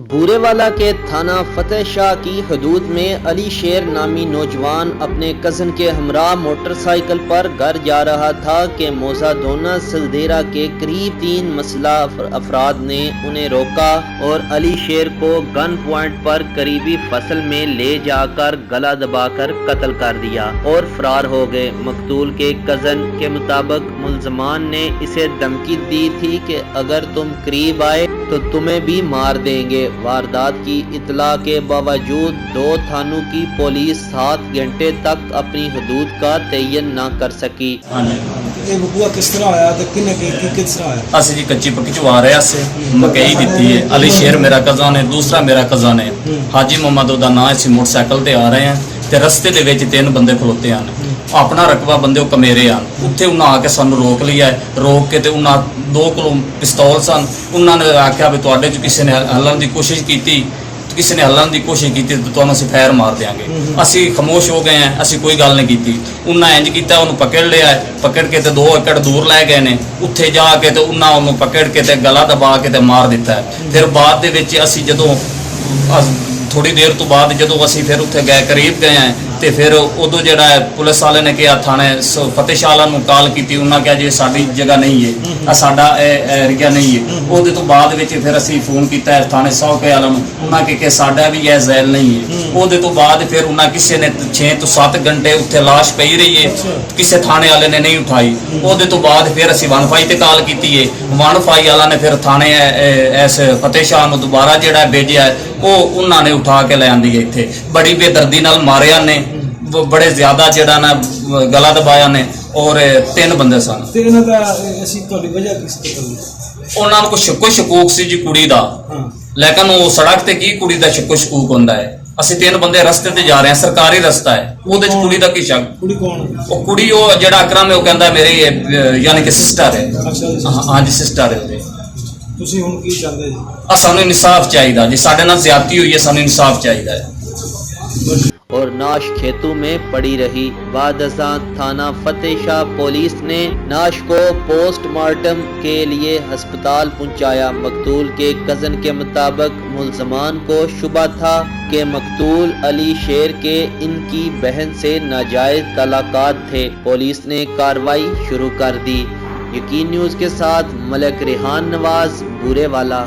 बूरेवाला के थाना फतेह शाह की हदूद में अली शेर नामी नौजवान अपने कज़न के हमरा मोटरसाइकिल पर घर जा रहा था कि मोज़ादोना सल्देरा के करीब 3 मसला अफराद ने उन्हें रोका और अली शेर को गन पॉइंट पर करीबी फसल में ले जाकर गला दबाकर कत्ल कर दिया और फरार हो गए। मकतूल के कज़न के मुताबिक मुल्ज़मान ने इसे धमकी दी थी कि अगर तुम करीब आए तो तुम्हें भी मार देंगे। वारदात की इतला के बावजूद 2 थानों की पुलिस 7 घंटे तक अपनी हदूद का तयन न कर सकी। ਇਹ ਬੁਆ ਕਿਸ ਤਰ੍ਹਾਂ ਆਇਆ ਤੇ ਕਿੰਨੇ ਕਿਸ ਤਰ੍ਹਾਂ ਆਇਆ? ਅਸੀਂ ਜੀ ਕੱਚੀ ਪੱਕੀ ਚੋਂ ਆ ਰਹੇ ਸੀ, ਮਕਈ ਦਿੱਤੀ ਹੈ। ਅਲੀ ਸ਼ੇਰ ਮੇਰਾ ਕਜ਼ਨ ਹੈ, ਦੂਸਰਾ ਮੇਰਾ ਕਜ਼ਨ ਹੈ ਹਾਜੀ ਮੁਹੰਮਦ, ਉਹਦਾ ਨਾਂ। ਅਸੀਂ ਮੋਟਰਸਾਈਕਲ ਤੇ ਆ ਰਹੇ ਹਾਂ ਤੇ ਰਸਤੇ ਦੇ ਵਿੱਚ 3 ਬੰਦੇ ਖਲੋਤੇ ਹਨ। ਆਪਣਾ ਰਕਬਾ ਬੰਦੇ ਉਹ ਕਮੇਰੇ ਹਨ। ਉੱਥੇ ਉਹਨਾਂ ਆ ਕੇ ਸਾਨੂੰ ਰੋਕ ਲਿਆ। ਰੋਕ ਕੇ ਤੇ ਉਹਨਾਂ 2 ਕਿਲੋ ਪਿਸਤੌਲ ਸਨ। ਉਹਨਾਂ ਨੇ ਆਖਿਆ ਵੀ ਤੁਹਾਡੇ 'ਚ ਕਿਸੇ ਨੇ ਹੱਲਣ ਦੀ ਕੋਸ਼ਿਸ਼ ਕੀਤੀ, किसी ने हल्लण की कोशिश की तो तुहानूं असीं फैर मार देंगे। असीं खामोश हो गए हैं, असीं कोई गल नहीं की। उन्हें इंज किया, उन्होंने पकड़ लिया, पकड़ के तो 2 एकड़ दूर लै गए ने। उत्थे जाके तो उन्होंने पकड़ के तो गला दबा के तो मार दिता है। फिर बाद दे विच असीं जदों थोड़ी देर तो बाद जदों असीं फिर उत्थे गए, करीब गए हैं तो फिर उदों जिहड़ा है पुलिस वाले ने कहा, थाने फतेह शाह वालों कॉल की। उन्होंने कहा जी साडी जगह नहीं है, साडा एरिया नहीं है। उहदे तो बाद विच फिर असीं फोन किया थाने 100 के वालों, उन्होंने कहा साडा भी यह झैल नहीं है। उहदे तो बाद फिर उन्हें किसी ने 6 तो 7 घंटे उत्थे लाश पई रही है, किसी थाने वाले ने नहीं उठाई। उहदे तो बाद फिर असीं 1 ते कॉल की है। 1 वाला ने फिर थाने इस फतेह शाह नूं दोबारा जिहड़ा भेजिया है, वो उन्होंने उठा के ले आंदी है। इत्थे बड़ी बेदर्दी नाल मारिया ने, बड़े ज्यादा जिहड़ा ना गला दबाया ने और 3 बंदे सन। ਤੇ ਇਹਨਾਂ ਦਾ ਅਸੀਂ ਤੁਹਾਡੀ ਵਜ੍ਹਾ ਕਿਸ ਤੇ ਕਰਨੀ? ਉਹਨਾਂ ਨੂੰ ਕੋਈ ਸ਼ਕੂਕ ਸੀ ਜੀ ਕੁੜੀ ਦਾ, ਲੇਕਿਨ ਉਹ ਸੜਕ ਤੇ ਕੀ ਕੁੜੀ ਦਾ ਸ਼ਕੂਕ ਹੁੰਦਾ ਹੈ। ਅਸੀਂ 3 ਬੰਦੇ ਰਸਤੇ ਤੇ ਜਾ ਰਹੇ ਹਾਂ, ਸਰਕਾਰੀ ਰਸਤਾ ਹੈ, ਉਹਦੇ ਚ ਕੁੜੀ ਦਾ ਕੀ ਸ਼ੱਕ? ਕੁੜੀ ਕੌਣ? ਉਹ ਕੁੜੀ ਉਹ ਜਿਹੜਾ ਅਕਰਮ ਹੈ, ਉਹ ਕਹਿੰਦਾ ਮੇਰੀ ਯਾਨੀ ਕਿ ਸਿਸਟਰ ਹੈ। ਹਾਂਜੀ ਸਿਸਟਰ ਹੈ ਉਹਦੇ। ਤੁਸੀਂ ਹੁਣ ਕੀ ਚਾਹੁੰਦੇ ਜੀ? ਸਾਨੂੰ ਇਨਸਾਫ ਚਾਹੀਦਾ ਜੀ, ਸਾਡੇ ਨਾਲ ਜ਼ਿਆਦਤੀ ਹੋਈ ਹੈ, ਸਾਨੂੰ ਇਨਸਾਫ ਚਾਹੀਦਾ है। और नाश खेतों में पड़ी रही। बाद थाना फतेह शाह पुलिस ने नाश को पोस्टमार्टम के लिए अस्पताल पहुंचाया। मकतूल के कज़न के मुताबिक मुल्ज़मान को शुबा था कि मकतूल अली शेर के इनकी बहन से नाजायज तलाक़ात थे। पुलिस ने कार्रवाई शुरू कर दी। यकीन न्यूज़ के साथ मलिक रेहान नवाज, बूरेवाला।